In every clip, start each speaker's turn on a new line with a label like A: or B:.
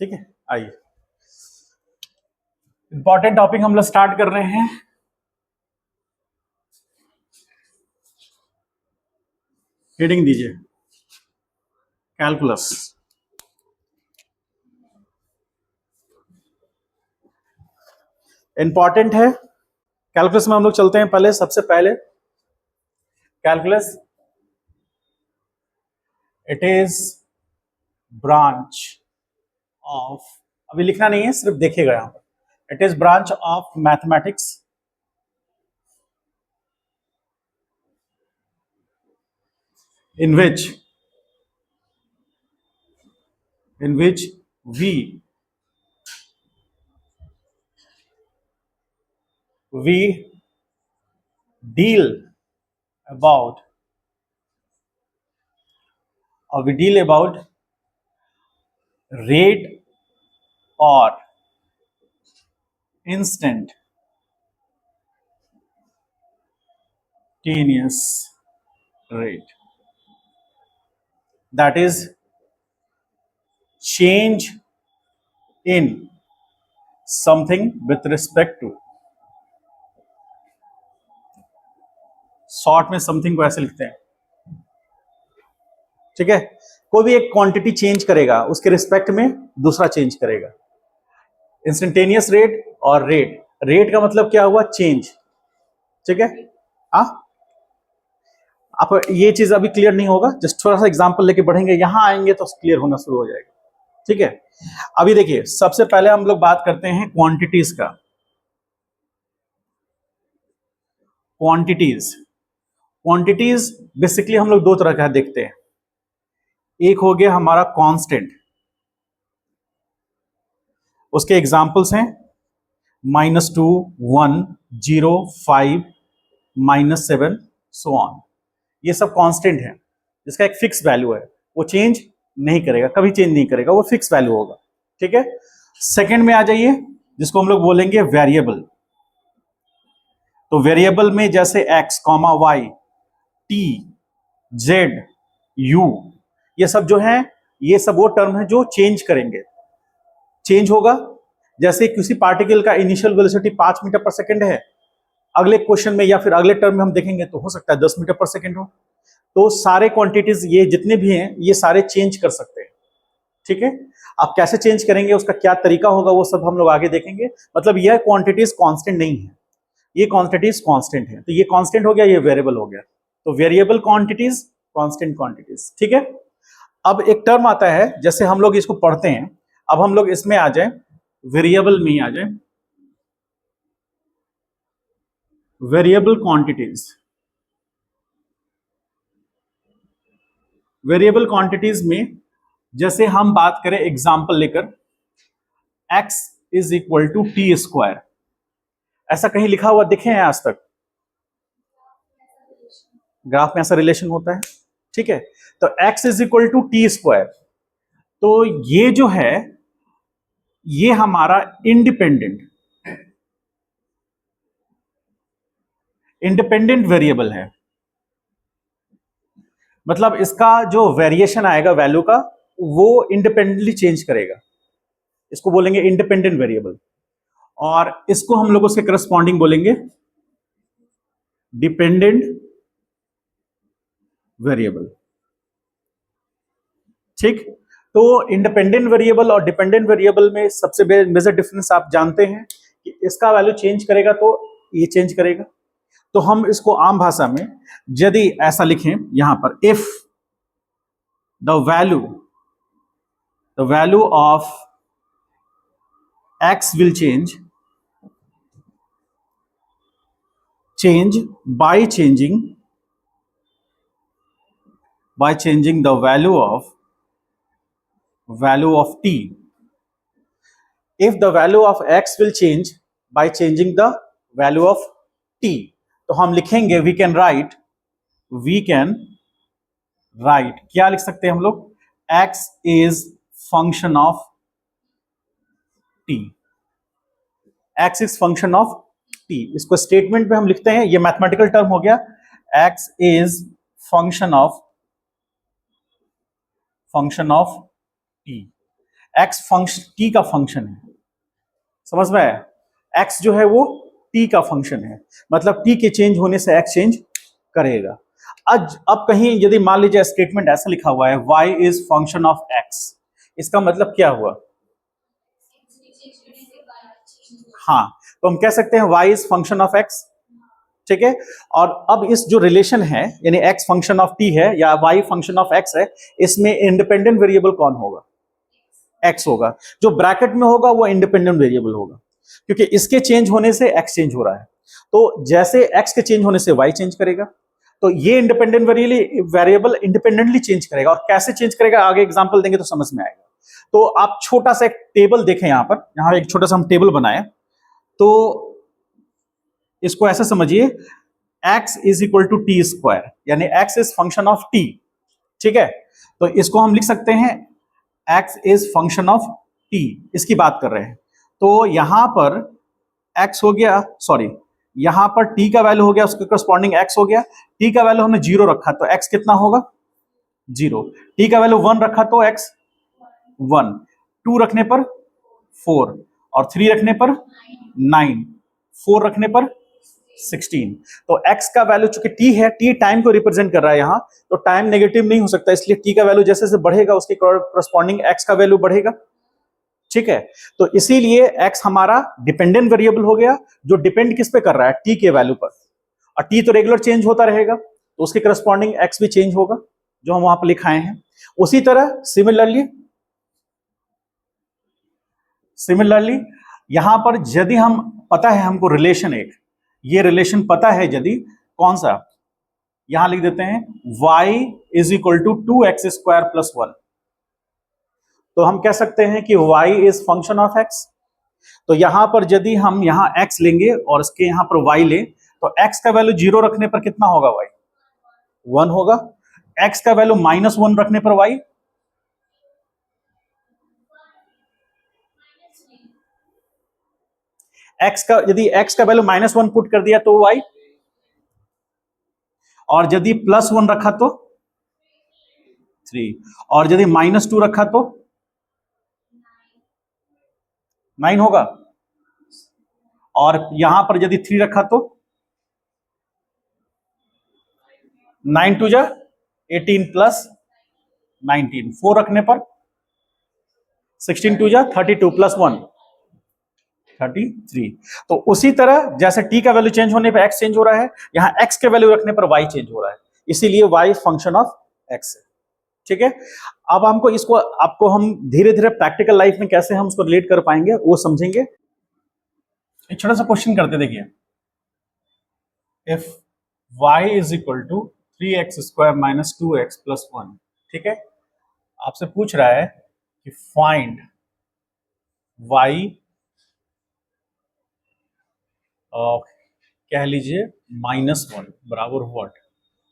A: ठीक है, आइए इंपॉर्टेंट टॉपिक हम लोग स्टार्ट कर रहे हैं। हेडिंग दीजिए कैलकुलस। इंपॉर्टेंट है कैलकुलस में। हम लोग चलते हैं पहले, सबसे पहले calculus it is branch of, अभी लिखना नहीं है, सिर्फ देखिएगा यहां पर। It is branch of mathematics in which we deal about rate or instantaneous rate, that is change in something with respect to, short में समथिंग को ऐसे लिखते हैं, ठीक है। कोई भी एक क्वांटिटी चेंज करेगा, उसके रिस्पेक्ट में दूसरा चेंज करेगा। इंस्टेंटेनियस रेट और रेट, रेट का मतलब क्या हुआ, चेंज, ठीक है। आप ये चीज अभी क्लियर नहीं होगा, जस्ट थोड़ा सा एग्जांपल लेके बढ़ेंगे, यहां आएंगे तो क्लियर होना शुरू हो जाएगा, ठीक है। अभी देखिए, सबसे पहले हम लोग बात करते हैं क्वांटिटीज का। क्वांटिटीज बेसिकली हम लोग दो तरह का देखते हैं। एक हो गया हमारा कांस्टेंट, उसके एग्जांपल्स हैं -2, 1, 0, 5, -7 सो ऑन। ये सब कांस्टेंट है, जिसका एक फिक्स वैल्यू है, वो चेंज नहीं करेगा, कभी चेंज नहीं करेगा, वो फिक्स वैल्यू होगा, ठीक है। सेकंड में आ जाइए, जिसको हम लोग बोलेंगे वेरिएबल। तो वेरिएबल में जैसे x, y, t, z, u, ये सब जो है, ये सब वो टर्म है जो चेंज करेंगे, चेंज होगा। जैसे किसी पार्टिकल का इनिशियल वेलोसिटी 5 मीटर पर सेकंड है, अगले क्वेश्चन में या फिर अगले टर्म में हम देखेंगे तो हो सकता है 10 मीटर पर सेकंड हो। तो सारे क्वांटिटीज ये जितने भी हैं, ये सारे चेंज कर सकते हैं, ठीक है। आप कैसे चेंज करेंगे, उसका क्या तरीका होगा, वो सब हम लोग आगे देखेंगे। मतलब यह क्वांटिटीज कांस्टेंट नहीं है, ये क्वांटिटीज कांस्टेंट है। तो ये कांस्टेंट हो गया, ये वेरिएबल हो गया। तो वेरिएबल क्वांटिटीज, कांस्टेंट क्वांटिटीज, ठीक है। अब एक टर्म आता है, जैसे हम लोग इसको पढ़ते हैं, अब हम लोग इसमें आ जाए, वेरिएबल में आ जाए, वेरिएबल क्वांटिटीज। वेरिएबल क्वांटिटीज में जैसे हम बात करें एग्जांपल लेकर, x is equal to T square, ऐसा कहीं लिखा हुआ दिखे हैं आज तक? ग्राफ में ऐसा रिलेशन होता है, ठीक है। तो x is equal to T square, तो ये जो है, ये हमारा इंडिपेंडेंट वेरिएबल है। मतलब इसका जो वेरिएशन आएगा वैल्यू का, वो इंडिपेंडेंटली चेंज करेगा, इसको बोलेंगे इंडिपेंडेंट वेरिएबल। और इसको हम लोग उसके करस्पॉन्डिंग बोलेंगे डिपेंडेंट वेरिएबल, ठीक। तो इंडिपेंडेंट वेरिएबल और डिपेंडेंट वेरिएबल में सबसे मेजर डिफरेंस आप जानते हैं कि इसका वैल्यू चेंज करेगा तो ये चेंज करेगा। तो हम इसको आम भाषा में यदि ऐसा लिखें यहां पर, if the value of x will change by changing the value of t. If the value of x will change by changing the value of t, तो हम लिखेंगे we can write क्या लिख सकते हैं हम लोग, x is function of t, x is function of t। इसको स्टेटमेंट में हम लिखते हैं, ये मैथमेटिकल टर्म हो गया, x is function of t। X function T का फंक्शन है, समझ में आया? एक्स जो है वो टी का फंक्शन है, मतलब टी के चेंज होने से एक्स चेंज करेगा। अब कहीं यदि मान लीजिए स्टेटमेंट ऐसा लिखा हुआ है y is function of x, इसका मतलब क्या हुआ? हाँ, तो हम कह सकते हैं y is function of x, ठीक है। और अब इस जो रिलेशन है यानी x फंक्शन ऑफ t है या y फंक्शन ऑफ x है, इसमें इंडिपेंडेंट वेरिएबल कौन होगा? x होगा। जो ब्रैकेट में होगा वो इंडिपेंडेंट वेरिएबल होगा, क्योंकि इसके चेंज होने से x चेंज हो रहा है। तो जैसे x के चेंज होने से y चेंज करेगा, तो ये इंडिपेंडेंट वेरिएबल इंडिपेंडेंटली चेंज करेगा। और कैसे चेंज करेगा आगे एग्जांपल देंगे तो समझ में आएगा। तो आप छोटा सा एक टेबल देखें, यहां एक छोटा सा हम टेबल बनाए, तो इसको ऐसा समझिए, x is equal to T square, यानी x is function of t, ठीक है। तो इसको हम लिख सकते हैं x is function of t, इसकी बात कर रहे हैं। तो यहां पर x हो गया, सॉरी, यहां पर t का वैल्यू हो गया, उसके करस्पॉन्डिंग x हो गया। t का वैल्यू हमने 0 रखा तो x कितना होगा? 0। t का वैल्यू 1 रखा तो x 1, 2 रखने पर 4, और 3 रखने पर 9, 4 रखने पर 16। तो x का वैल्यू चूंकि t है, t टाइम को रिप्रेजेंट कर रहा है यहां, तो टाइम नेगेटिव नहीं हो सकता, इसलिए t का वैल्यू जैसे जैसे बढ़ेगा उसके करस्पॉन्डिंग x का वैल्यू बढ़ेगा, ठीक है। तो इसीलिए x हमारा डिपेंडेंट वेरिएबल हो गया, जो डिपेंड किस पे कर रहा है? t के वैल्यू पर। और t तो रेगुलर चेंज होता रहेगा, तो उसके करस्पॉन्डिंग x भी चेंज होगा, जो हम वहां पर लिखाए हैं। उसी तरह सिमिलरली यहां पर यदि हम पता है हमको रिलेशन, एक ये रिलेशन पता है, यदि कौन सा, यहां लिख देते हैं y is equal to 2x square plus 1, तो हम कह सकते हैं कि y is function of x। तो यहां पर यदि हम यहां x लेंगे और इसके यहां पर y लें, तो x का वैल्यू 0 रखने पर कितना होगा? y 1 होगा। x का वैल्यू -1 रखने पर y यदि x का वैल्यू -1 पुट कर दिया तो y, और यदि +1 रखा तो 3, और यदि -2 रखा तो 9 होगा, और यहां पर यदि 3 रखा तो 9 2 जा 18 प्लस 19, 4 रखने पर 16 2 जा 32 प्लस 1 33। तो उसी तरह जैसे t का वैल्यू चेंज होने पर x चेंज हो रहा है, यहां x के वैल्यू रखने पर y चेंज हो रहा है, इसीलिए y फंक्शन ऑफ x है, ठीक है। अब हमको इसको आपको हम धीरे धीरे प्रैक्टिकल लाइफ में कैसे हम उसको रिलेट कर पाएंगे वो समझेंगे। एक छोटा सा क्वेश्चन करते, देखिए, if y is equal to 3x square minus 2x plus 1, ठीक है। आपसे पूछ रहा है कि फाइंड y, कह लीजिए -1 बराबर व्हाट,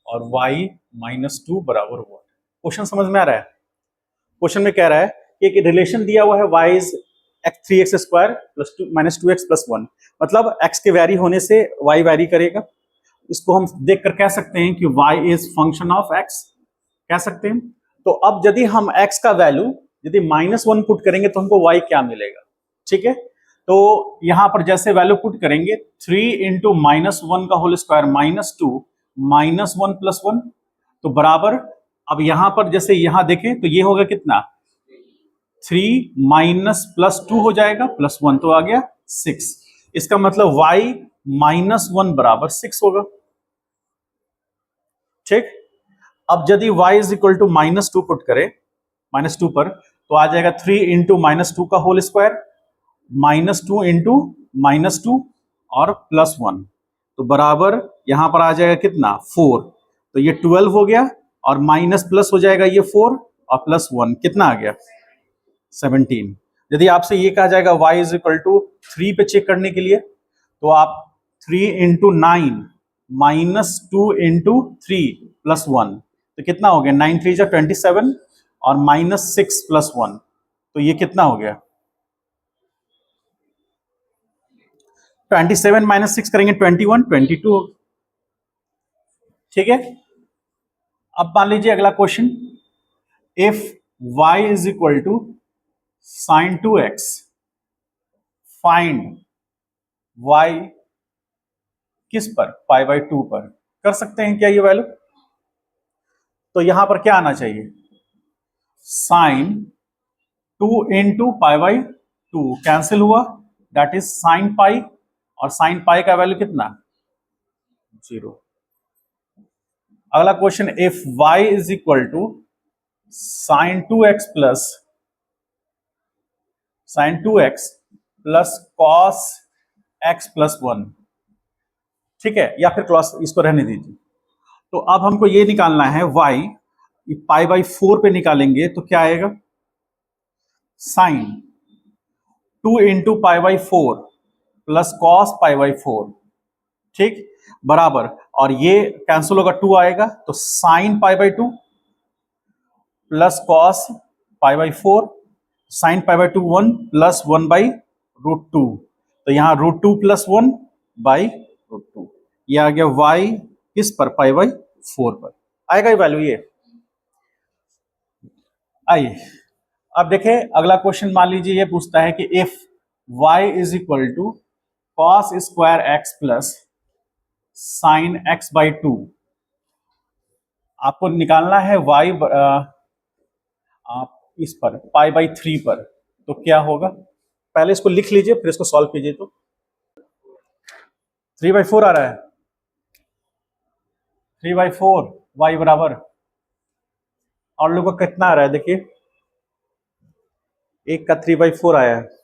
A: और y -2 बराबर व्हाट। क्वेश्चन समझ में आ रहा है? क्वेश्चन में कह रहा है कि एक रिलेशन दिया हुआ है y is 3x square plus 2x plus 1, मतलब x के वैरी होने से y वैरी करेगा। इसको हम देखकर कह सकते हैं कि y is function of x, कह सकते हैं। तो अब यदि हम x का वैल्यू यदि -1 पुट करेंगे तो हमको y क्या मिलेगा, ठीक है। तो यहां पर जैसे वैल्यू पुट करेंगे 3 इंटू -1 का होल स्क्वायर -2 -1 प्लस 1, तो बराबर, अब यहां पर जैसे यहां देखें तो ये होगा कितना, 3 माइनस प्लस 2 हो जाएगा प्लस 1, तो आ गया 6। इसका मतलब y -1 बराबर 6 होगा, ठीक। अब यदि y is equal to -2 put करें, -2 पर, तो आ जाएगा 3 इंटू -2 का होल स्क्वायर -2 इंटू -2 और प्लस 1, तो बराबर यहां पर आ जाएगा कितना, 4। तो ये 12 हो गया, और माइनस प्लस हो जाएगा ये 4, और प्लस 1 कितना आ गया, 17। यदि आपसे ये कहा जाएगा y इज इक्वल टू 3 पे चेक करने के लिए, तो आप 3 इंटू 9 -2 इंटू 3 प्लस 1, तो कितना हो गया, 9 3 जा 27, और -6 प्लस 1, तो ये कितना हो गया, 27 -6 करेंगे 21 22, ठीक है। अब मान लीजिए अगला question, if y is equal to sine 2x, find y किस पर, पाई बाई 2 पर। कर सकते हैं क्या ये वैल्यू? तो यहां पर क्या आना चाहिए, sine 2 into pi by 2 cancel हुआ, दैट इज साइन पाई, और साइन पाई का वैल्यू कितना, 0। अगला question, if y is equal to sine 2x plus sine 2x plus cos x plus 1, ठीक है, या फिर क्लॉस, इसको रहने दीजिए। तो अब हमको ये निकालना है y, पाई बाई 4 पे निकालेंगे तो क्या आएगा, sine 2 into pi by 4 plus cos pi by 4, ठीक, बराबर, और ये कैंसिल होगा, 2 आएगा, तो sine pi by 2 plus cos pi by 4, sine pi by 2 1 plus 1 by √2, तो यहां √2 प्लस 1 बाई √2, ये आ गया y किस पर, पाई बाई 4 पर आएगा ये वैल्यू। ये आइए अब देखें अगला क्वेश्चन, मान लीजिए ये पूछता है कि if y is equal to cos square X plus sine X by 2, आपको निकालना है y आप इस पर पाई बाई 3 पर, तो क्या होगा, पहले इसको लिख लीजिए फिर इसको सॉल्व कीजिए। तो 3/4 आ रहा है, 3/4 y बराबर, और लोगों को कितना आ रहा है, देखिए एक का 3/4 आया है,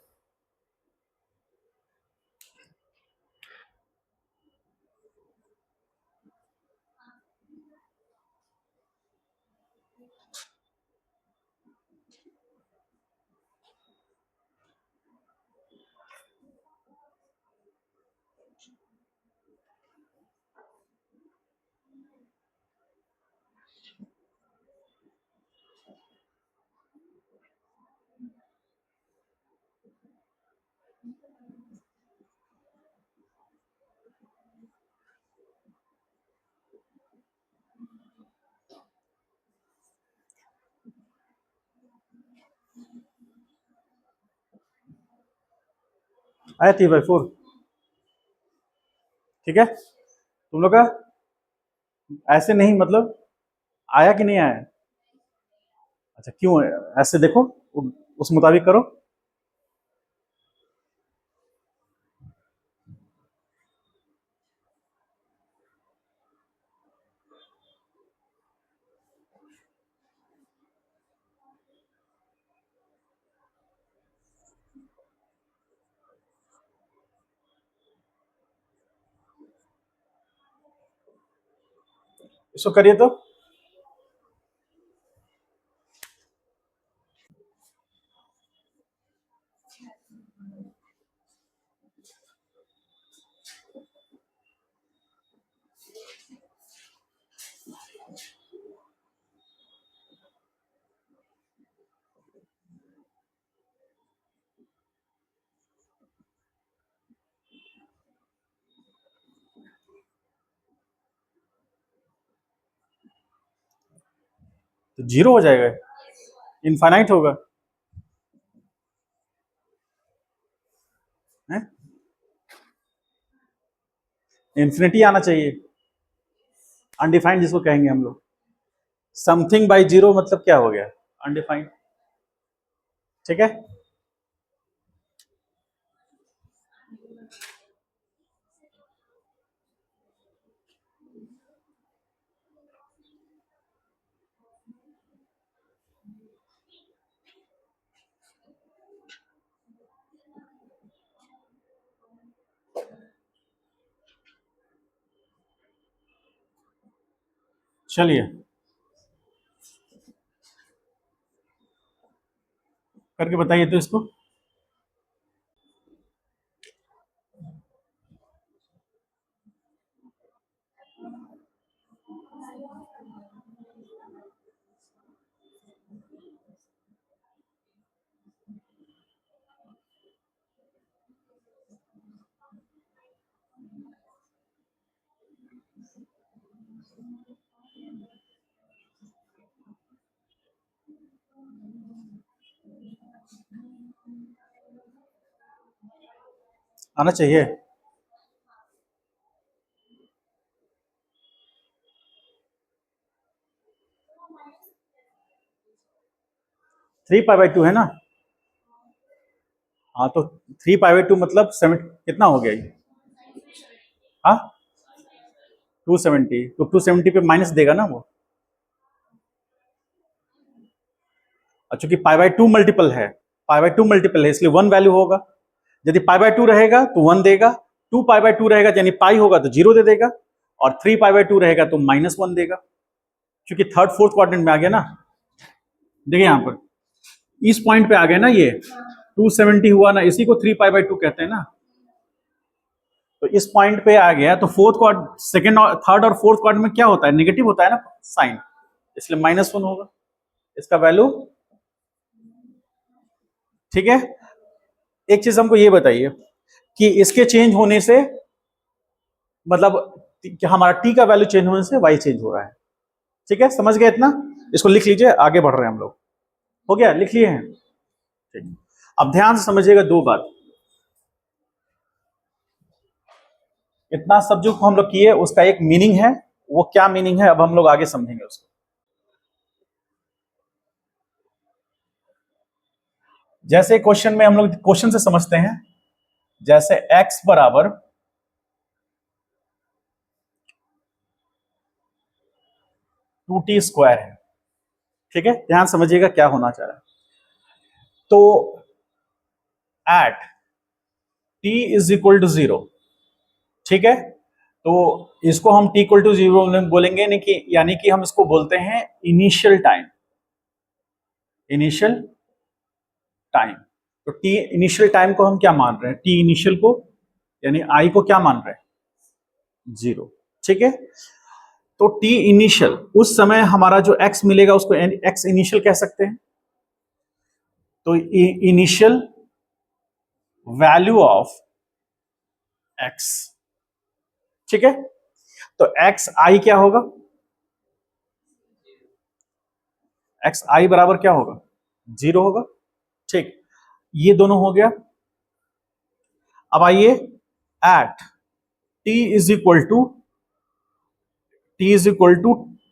A: आया 3/4, ठीक है, तुम लोग का ऐसे नहीं, मतलब आया कि नहीं आया, अच्छा क्यों, ऐसे देखो, उस मुताबिक करो। इसको करिए तो, जीरो हो जाएगा, इनफाइनाइट होगा, इन्फिनिटी आना चाहिए, अनडिफाइंड जिसको कहेंगे हम लोग, समथिंग बाई जीरो मतलब क्या हो गया, अनडिफाइंड, ठीक है। चलिए करके बताइए तो इसको, आना चाहिए। 3 पाई बाई 2 है ना। हाँ तो 3 पाई बाई 2 मतलब 7 कितना हो गया ये? हाँ 270, तो 270 पे माइनस देगा ना वो। और चूंकि पाई बाई 2 मल्टीपल है, पाई बाई 2 मल्टीपल है, इसलिए 1 वैल्यू होगा। यदि पाई बाई 2 रहेगा तो 1 देगा, 2 पाई बाई 2 रहेगा यानी पाई होगा तो 0 दे देगा, और 3 पाई बाई 2 रहेगा तो -1 देगा, क्योंकि थर्ड फोर्थ क्वाड्रेंट में आ गया ना। देखिए यहां पर इस पॉइंट पे आ गया ना, ये 270 हुआ ना, इसी को 3 पाई बाई 2 कहते हैं ना। तो इस पॉइंट पे आ गया तो फोर्थ क्वाड सेकंड और थर्ड और फोर्थ क्वाड्रेंट में क्या होता है, नेगेटिव होता है ना साइन, इसलिए -1 होगा इसका वैल्यू। ठीक है। एक चीज हमको ये बताइए कि इसके चेंज होने से मतलब कि हमारा टी का वैल्यू चेंज होने से वाई चेंज हो रहा है। ठीक है, समझ गए इतना? इसको लिख लीजिए, आगे बढ़ रहे हैं हम लोग। हो गया, लिख लिए हैं? ठीक। अब ध्यान से समझिएगा दो बात। इतना सब जो हम लोग किए उसका एक मीनिंग है, वो क्या मीनिंग है अब हम लोग आगे समझेंगे उसको। जैसे क्वेश्चन में हम लोग क्वेश्चन से समझते हैं, जैसे x बराबर 2t² है। ठीक है, ध्यान समझिएगा क्या होना चाह रहा है। तो at t is equal to 0, ठीक है, तो इसको हम t इक्वल टू 0 बोलेंगे नहीं कि, यानी कि हम इसको बोलते हैं इनिशियल टाइम। इनिशियल टाइम, तो t इनिशियल टाइम को हम क्या मान रहे हैं, t इनिशियल को यानी i को क्या मान रहे हैं, 0। ठीक है, तो t इनिशियल उस समय हमारा जो x मिलेगा उसको x इनिशियल कह सकते हैं। तो इनिशियल वैल्यू ऑफ x, ठीक है, तो एक्स आई क्या होगा, एक्स आई बराबर क्या होगा, 0 होगा। ठीक, ये दोनों हो गया। अब आइए at t is equal to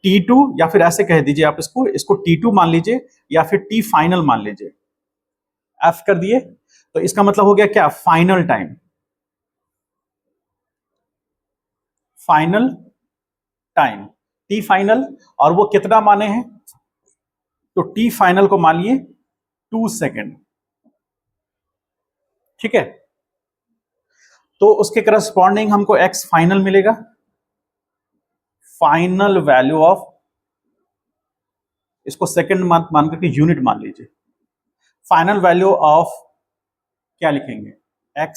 A: T2, या फिर ऐसे कह दीजिए आप इसको T2 मान लीजिए, या फिर T फाइनल मान लीजिए। F कर दिए, तो इसका मतलब हो गया क्या, final time. Final time T final, और वो कितना माने हैं, तो T फाइनल को मान लिए 2 सेकेंड। ठीक है, तो उसके करस्पॉन्डिंग हमको X फाइनल मिलेगा, फाइनल वैल्यू ऑफ, इसको सेकंड मान करके यूनिट मान लीजिए, फाइनल वैल्यू ऑफ क्या लिखेंगे, x।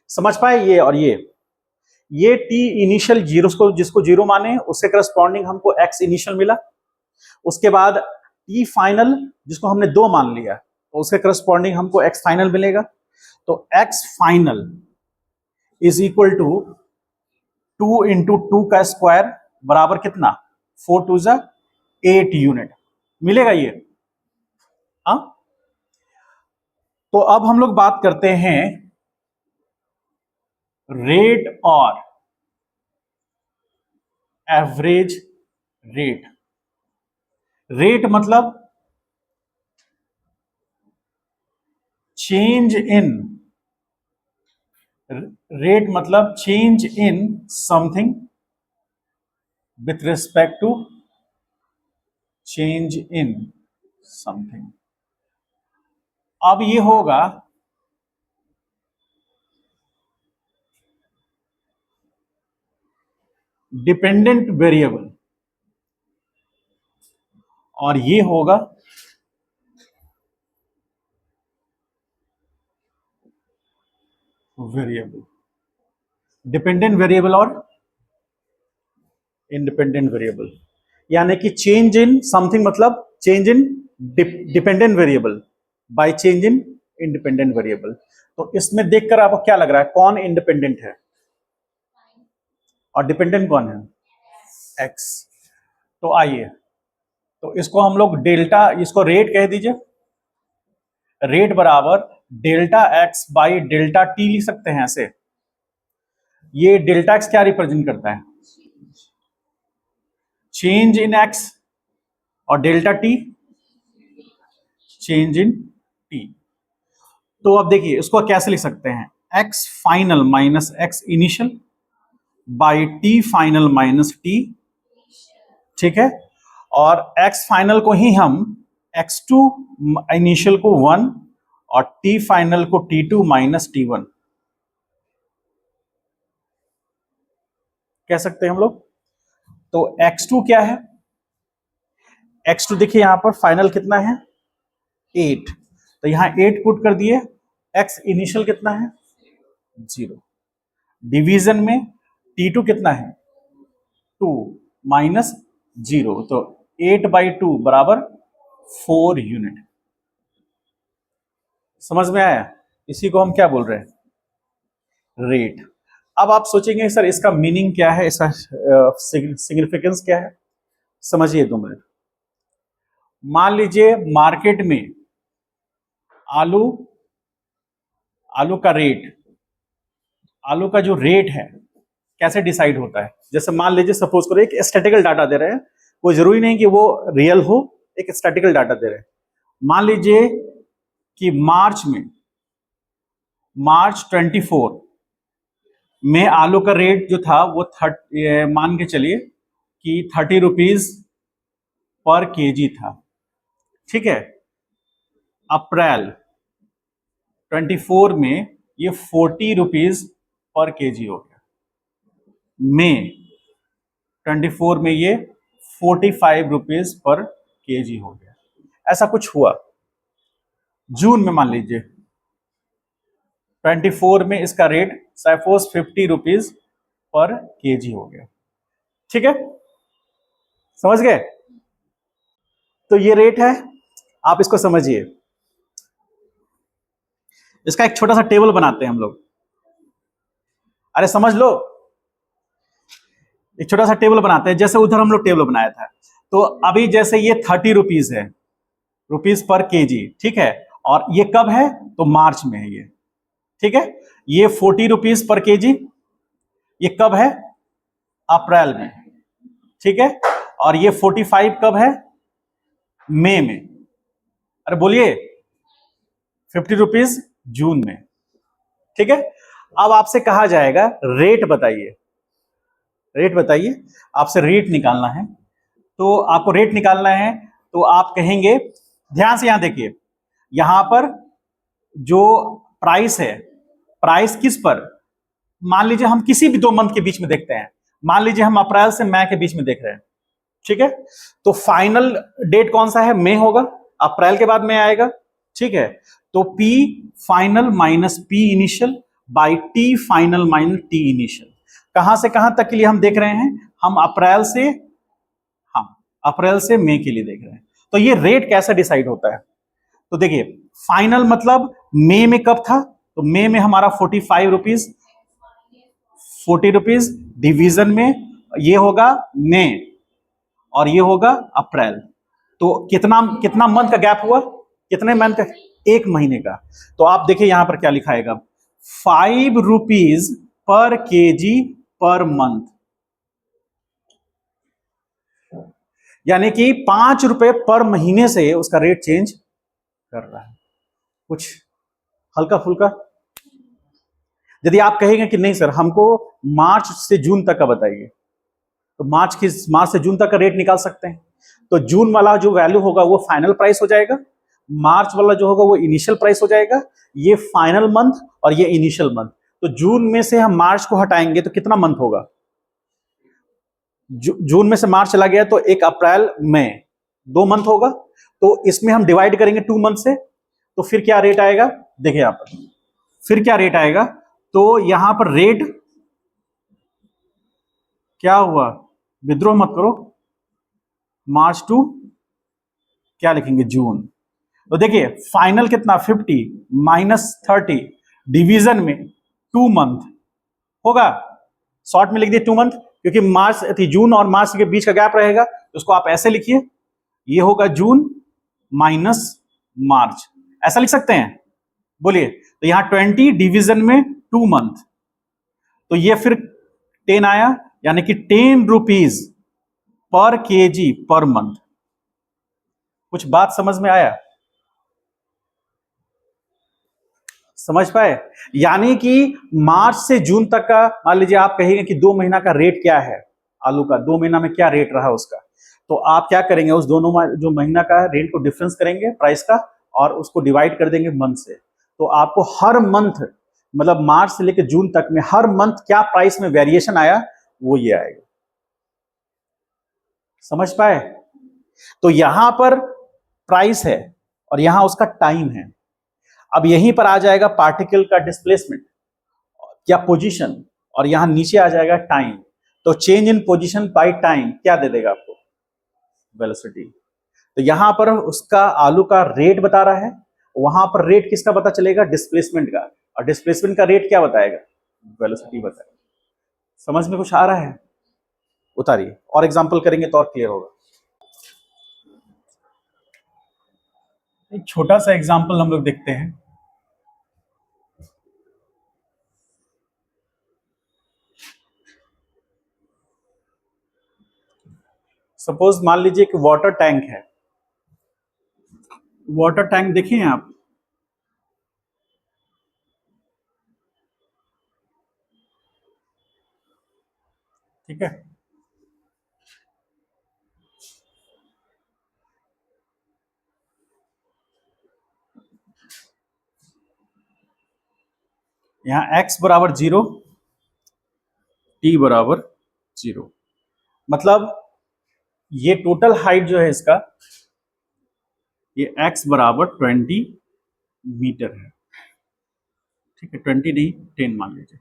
A: समझ पाए ये, और ये t इनिशियल 0 को जिसको 0 माने उससे करस्पॉन्डिंग हमको x इनिशियल मिला। उसके बाद t फाइनल जिसको हमने 2 मान लिया तो उसके करस्पॉन्डिंग हमको x फाइनल मिलेगा। तो x final is equal to 2 into 2 का स्क्वायर बराबर कितना, 4 2 जा 8 यूनिट मिलेगा ये। हाँ, तो अब हम लोग बात करते हैं रेट और एवरेज रेट। रेट मतलब चेंज इन, रेट मतलब change in something with respect to change in something. अब ये होगा डिपेंडेंट वेरिएबल, और ये होगा वेरिएबल। डिपेंडेंट वेरिएबल और इंडिपेंडेंट वेरिएबल, यानी कि चेंज इन समथिंग मतलब change in dependent variable by change in independent variable. तो इसमें देखकर आपको क्या लग रहा है, कौन इंडिपेंडेंट है और डिपेंडेंट कौन है, एक्स। तो आइए, तो इसको हम लोग डेल्टा, इसको रेट कह दीजिए, रेट बराबर delta x by delta T लिख सकते हैं ऐसे। ये डेल्टा एक्स क्या रिप्रेजेंट करता है? चेंज इन एक्स, और delta T change in T. तो अब देखिए इसको कैसे लिख सकते हैं, x final minus x initial by T final minus T, ठीक है। और एक्स फाइनल को ही हम x2 इनिशियल को 1 और टी फाइनल को t2 माइनस t1 कह सकते हैं हम लोग। तो x2 क्या है? x2 देखिए यहां पर फाइनल कितना है 8, तो यहां 8 पुट कर दिए। x इनिशियल कितना है 0, डिवीजन में t2 कितना है 2 माइनस 0, तो 8/2 बराबर 4 यूनिट। समझ में आया? इसी को हम क्या बोल रहे हैं, रेट। अब आप सोचेंगे सर इसका मीनिंग क्या है, इसका सिग्निफिकेंस क्या है। समझिए 2 मिनट। मान लीजिए मार्केट में आलू का रेट, आलू का जो रेट है कैसे डिसाइड होता है। जैसे मान लीजिए सपोज करो एक स्टैटिकल डाटा दे रहे हैं, कोई जरूरी नहीं कि वो रियल हो, एक स्टैटिकल डाटा दे रहे हैं। मान लीजिए कि मार्च 24 में आलू का रेट जो था वो मान के चलिए कि 30 रुपीज पर केजी था, ठीक है। अप्रैल 24 में ये 40 रुपीज पर केजी हो गया, मई 24 में ये 45 रुपीज पर केजी हो गया, ऐसा कुछ हुआ। जून में मान लीजिए 24 में इसका rate suppose 50 rupees per KG हो गया, ठीक है। समझ गए? तो ये रेट है, आप इसको समझिए। इसका एक छोटा सा टेबल बनाते हैं हम लोग। अरे समझ लो, एक छोटा सा टेबल बनाते हैं, जैसे उधर हम लोग टेबल बनाया था। तो अभी जैसे ये 30 रुपीज है, रुपीज पर केजी, ठीक है। और ये कब है? तो मार्च में है ये, ठीक है। ये 40 रुपीज पर केजी, ये कब है? अप्रैल में, ठीक है। और ये 45 कब है? मई में। अरे बोलिए 50 रुपीज जून में, ठीक है। अब आपसे कहा जाएगा रेट बताइए, रेट बताइए, आपसे रेट निकालना है। तो आपको रेट निकालना है तो आप कहेंगे, ध्यान से यहां देखिए, यहां पर जो प्राइस है, प्राइस किस पर, मान लीजिए हम किसी भी 2 मंथ के बीच में देखते हैं, मान लीजिए हम अप्रैल से मई के बीच में देख रहे हैं, ठीक है। तो फाइनल डेट कौन सा है? मई होगा, अप्रैल के बाद मई आएगा, ठीक है। तो P final minus P initial by T final minus T initial. कहां से कहां तक के लिए हम देख रहे हैं? हम अप्रैल से मई के लिए देख रहे हैं। तो ये रेट कैसे डिसाइड होता है? तो देखिए फाइनल मतलब मई में कब था? तो मई में हमारा 45 रुपीज, 40 रुपीज डिवीजन में ये होगा मई और ये होगा अप्रैल। तो कितना मंथ का गैप हुआ? कितने मंथ का? 1 महीने का। तो आप देखिए यहां पर क्या लिखाएगा, 5 rupees per KG per month, यानी कि 5 रुपए पर महीने से उसका रेट चेंज कर रहा है, कुछ हल्का फुल्का। यदि आप कहेंगे कि नहीं सर हमको मार्च से जून तक का बताइए, तो मार्च से जून तक का रेट निकाल सकते हैं। तो जून वाला जो वैल्यू होगा वो फाइनल प्राइस हो जाएगा, मार्च वाला जो होगा वो इनिशियल प्राइस हो जाएगा, ये फाइनल मंथ और ये इनिशियल मंथ। तो जून में से हम मार्च को हटाएंगे तो कितना मंथ होगा? जून में से मार्च चला गया तो 1 अप्रैल मई, 2 मंथ होगा। तो इसमें हम डिवाइड करेंगे 2 मंथ से, तो फिर क्या रेट आएगा? देखिए यहां पर फिर क्या रेट आएगा। तो यहां पर रेट क्या हुआ, विद्रोह मत करो, मार्च टू क्या लिखेंगे जून। तो देखिए फाइनल कितना 50 माइनस 30 डिवीजन में 2 मंथ होगा, शॉर्ट में लिख दिए 2 मंथ, क्योंकि मार्च थी जून और मार्च के बीच का गैप रहेगा, तो उसको आप ऐसे लिखिए, ये होगा जून माइनस मार्च, ऐसा लिख सकते हैं। बोलिए, तो यहां 20 डिवीजन में 2 मंथ, तो ये फिर 10 आया, यानी कि 10 rupees per KG per month. कुछ बात समझ में आया? समझ पाए? यानी कि मार्च से जून तक का, मान लीजिए आप कहेंगे कि 2 महीना का रेट क्या है आलू का, 2 महीना में क्या रेट रहा उसका, तो आप क्या करेंगे, उस दोनों जो महीना का रेट को डिफरेंस करेंगे प्राइस का, और उसको डिवाइड कर देंगे मंथ से। तो आपको हर मंथ, मतलब मार्च से लेकर जून तक में हर मंथ क्या प्राइस में वेरिएशन आया, वो ये आएगा। समझ पाए? तो यहां पर प्राइस है और यहां उसका टाइम है। अब यहीं पर आ जाएगा पार्टिकल का डिस्प्लेसमेंट या पोजीशन, और यहां नीचे आ जाएगा टाइम। तो change in position by time क्या दे देगा आपको? वेलोसिटी। तो यहां पर उसका आलू का रेट बता रहा है, वहां पर रेट किसका पता चलेगा? डिस्प्लेसमेंट का। और डिस्प्लेसमेंट का रेट क्या बताएगा? वेलोसिटी बताएगा। समझ में कुछ आ रहा है? उतारिए, और एग्जांपल करेंगे तो और क्लियर होगा। एक छोटा सा एग्जांपल हम लोग देखते हैं। सपोज मान लीजिए कि वाटर टैंक है। वाटर टैंक देखिए आप, ठीक है। यहां x बराबर 0, t बराबर 0, मतलब ये टोटल हाइट जो है इसका, ये x बराबर 20 मीटर है, ठीक है। 20 नहीं, 10 मान लीजिए,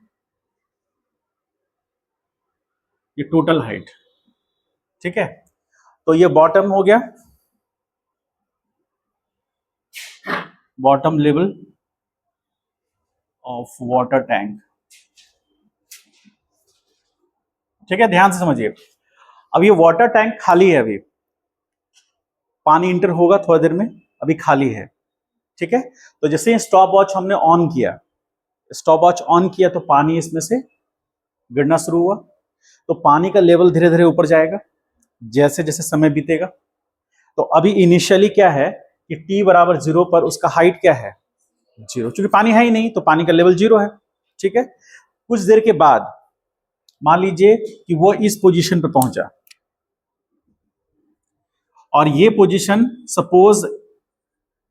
A: ये टोटल हाइट, ठीक है। तो ये बॉटम हो गया, bottom level of water tank, ठीक है। ध्यान से समझिए, अब ये वाटर टैंक खाली है, अभी पानी इंटर होगा थोड़ी देर में, अभी खाली है, ठीक है। तो जैसे स्टॉप वॉच हमने ऑन किया, स्टॉप वॉच ऑन किया तो पानी इसमें से गिरना शुरू हुआ, तो पानी का लेवल धीरे धीरे ऊपर जाएगा जैसे जैसे समय बीतेगा। तो अभी इनिशियली क्या है कि t बराबर 0 पर उसका हाइट क्या है? 0, क्योंकि पानी है ही नहीं तो पानी का लेवल 0 है, ठीक है। कुछ देर के बाद मान लीजिए कि वो इस पोजीशन पर पहुंचा, और ये पोजीशन सपोज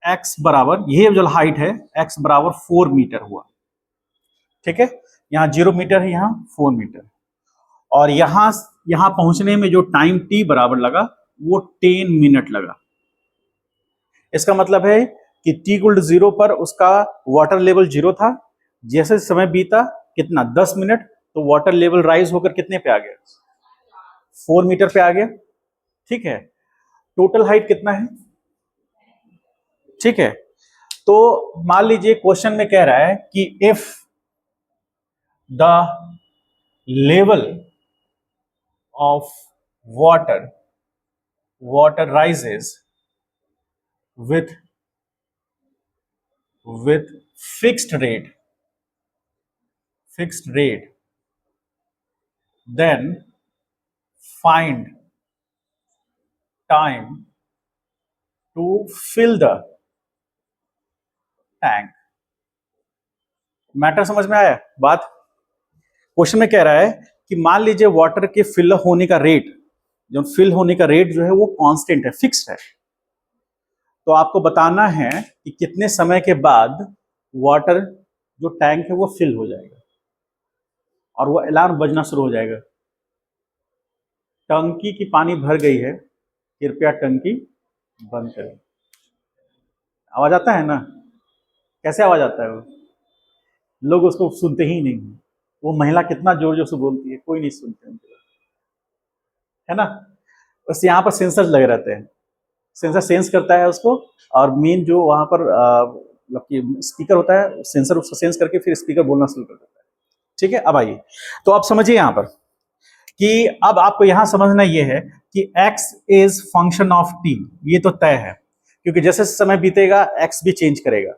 A: x बराबर, ये जो हाइट है x बराबर 4 मीटर हुआ, ठीक है। यहां 0 मीटर है, यहां 4 मीटर, और यहां यहां पहुंचने में जो टाइम t बराबर लगा वो 10 मिनट लगा। इसका मतलब है कि t इक्वल टू 0 पर उसका वाटर लेवल 0 था, जैसे समय बीता कितना 10 मिनट, तो वाटर लेवल राइज होकर कितने पे आ गया? 4 मीटर पे आ गया, ठीक है। टोटल हाइट कितना है? ठीक है। तो मान लीजिए क्वेश्चन में कह रहा है कि if the level of water rises with fixed rate, then find time to fill the tank। Matter समझ में आया बात? क्वेश्चन में कह रहा है कि मान लीजिए वाटर के फिल होने का रेट, जो फिल होने का रेट जो है वो कांस्टेंट है, फिक्स्ड है। तो आपको बताना है कि कितने समय के बाद वाटर जो टैंक है वो फिल हो जाएगा, और वो अलार्म बजना शुरू हो जाएगा, टंकी की पानी भर गई है, कृपया टंकी बंद करें। आवाज आता है ना? कैसे आवाज आता है? वो लोग उसको सुनते ही नहीं, वो महिला कितना जोर जोर से बोलती है, कोई नहीं सुनते उनके, है ना। बस यहाँ पर सेंसर लगे रहते हैं, सेंसर सेंस करता है उसको, और मेन जो वहां पर मतलब स्पीकर होता है, सेंसर उसको सेंस करके फिर स्पीकर बोलना शुरू कर देता है, ठीक है। अब आइए, तो आप समझिए यहाँ पर कि अब आपको यहां समझना यह है कि x is function of t, ये तो तय है, क्योंकि जैसे समय बीतेगा x भी चेंज करेगा,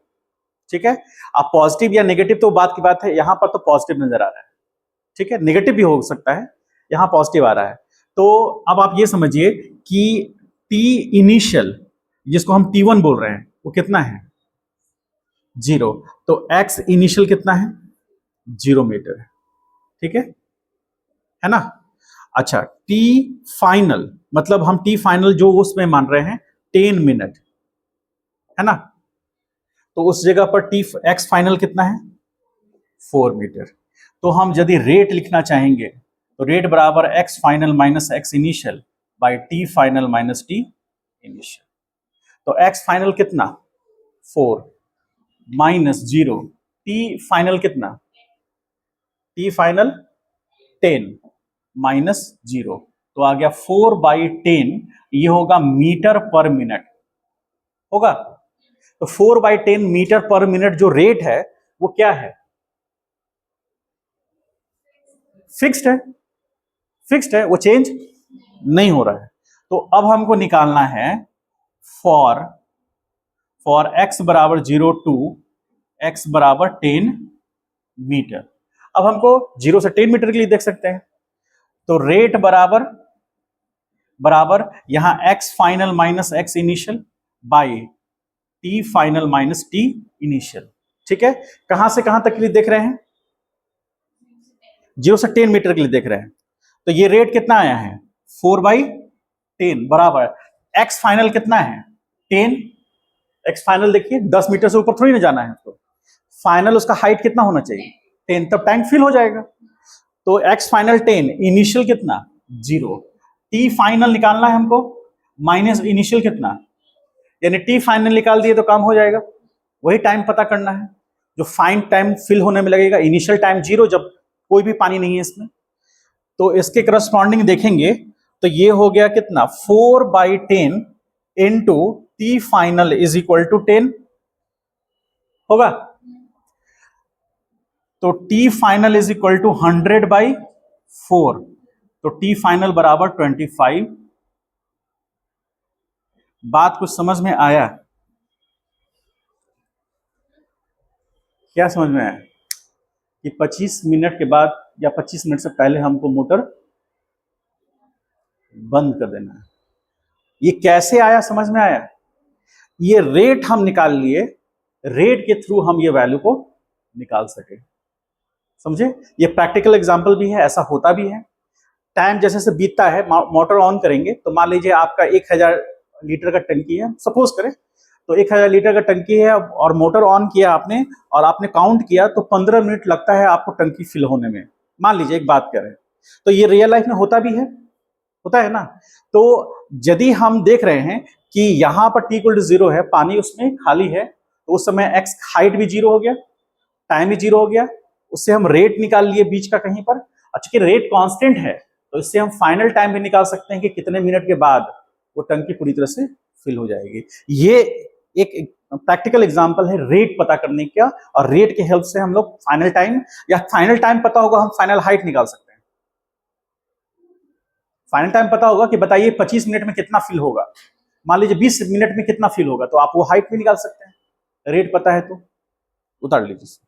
A: ठीक है, अब पॉजिटिव या नेगेटिव तो बात की बात है, यहां पर तो पॉजिटिव नजर आ रहा है, ठीक है, नेगेटिव भी हो सकता है, यहां पॉजिटिव आ रहा है। तो अब आप ये समझिए कि टी इनिशियल जिसको हम T1 बोल रहे हैं वो कितना है, 0। तो एक्स इनिशियल कितना है, 0 मीटर है, ठीक है ना। अच्छा, टी फाइनल मतलब हम टी फाइनल जो उसमें मान रहे हैं 10 मिनट, है ना। तो उस जगह पर टी एक्स फाइनल कितना है, 4 मीटर। तो हम यदि रेट लिखना चाहेंगे तो रेट बराबर x final minus x initial by T final minus T initial. तो एक्स फाइनल कितना, 4 माइनस 0, टी फाइनल कितना, टी फाइनल 10 माइनस 0, तो आ गया 4/10, ये होगा मीटर पर मिनट होगा। तो 4/10 मीटर पर मिनट जो रेट है वो क्या है, फिक्स्ड है, फिक्स्ड है, वो चेंज नहीं हो रहा है। तो अब हमको निकालना है फॉर एक्स बराबर 0 टू एक्स बराबर 10 मीटर। अब हमको 0 से 10 मीटर के लिए देख सकते हैं, तो रेट बराबर यहां x final minus x initial by T final minus T initial, ठीक है। कहां से कहां तक के लिए देख रहे हैं, 0 से 10 मीटर के लिए देख रहे हैं। तो ये रेट कितना आया है, 4/10 बराबर एक्स फाइनल कितना है, 10। एक्स फाइनल देखिए 10 मीटर से ऊपर थोड़ी ना जाना है, तो फाइनल उसका हाइट कितना होना चाहिए, 10, तब टैंक फिल हो जाएगा। तो एक्स फाइनल 10, इनिशियल कितना, 0। टी फाइनल निकालना है हमको, माइनस इनिशियल कितना, यानी टी फाइनल निकाल दिए तो काम हो जाएगा। वही टाइम पता करना है जो फाइन टाइम फिल होने में लगेगा, इनिशियल टाइम 0 जब कोई भी पानी नहीं है इसमें। तो इसके करस्पॉन्डिंग देखेंगे तो ये हो गया कितना, 4/10 into T final is equal to 10 होगा। तो T final is equal to 100/4, तो टी फाइनल बराबर 25। बात कुछ समझ में आया, क्या समझ में आया कि 25 मिनट के बाद या 25 मिनट से पहले हमको मोटर बंद कर देना है। ये कैसे आया, समझ में आया, ये रेट हम निकाल लिए, रेट के थ्रू हम ये वैल्यू को निकाल सके, समझे। ये प्रैक्टिकल एग्जांपल भी है, ऐसा होता भी है। टाइम जैसे जैसे बीतता है, मोटर ऑन करेंगे तो मान लीजिए आपका 1000 लीटर का टंकी है, सपोज करें, तो 1000 लीटर का टंकी है और मोटर ऑन किया आपने और आपने काउंट किया तो 15 मिनट लगता है आपको टंकी फिल होने में, मान लीजिए एक बात करें। तो ये रियल लाइफ में होता भी है, होता है ना। तो यदि हम देख रहे हैं कि यहां पर t = 0 है, पानी उसमें खाली है, तो उस समय x हाइट भी 0 हो गया, टाइम भी 0 हो गया, उससे हम रेट निकाल लिए बीच का कहीं पर। अच्छा कि रेट कांस्टेंट है तो इससे हम फाइनल टाइम भी निकाल सकते हैं कि कितने मिनट के बाद वो टंकी पूरी तरह से फिल हो जाएगी। ये एक प्रैक्टिकल एग्जांपल है रेट पता करने का, और रेट के हेल्प से हम लोग फाइनल टाइम, या फाइनल टाइम पता होगा हम फाइनल हाइट निकाल सकते हैं। फाइनल टाइम पता होगा कि बताइए 25 मिनट में कितना फिल होगा, मान लीजिए 20 मिनट में कितना फिल होगा, तो आप वो हाइट भी निकाल सकते हैं, रेट पता है तो। उतार लीजिए।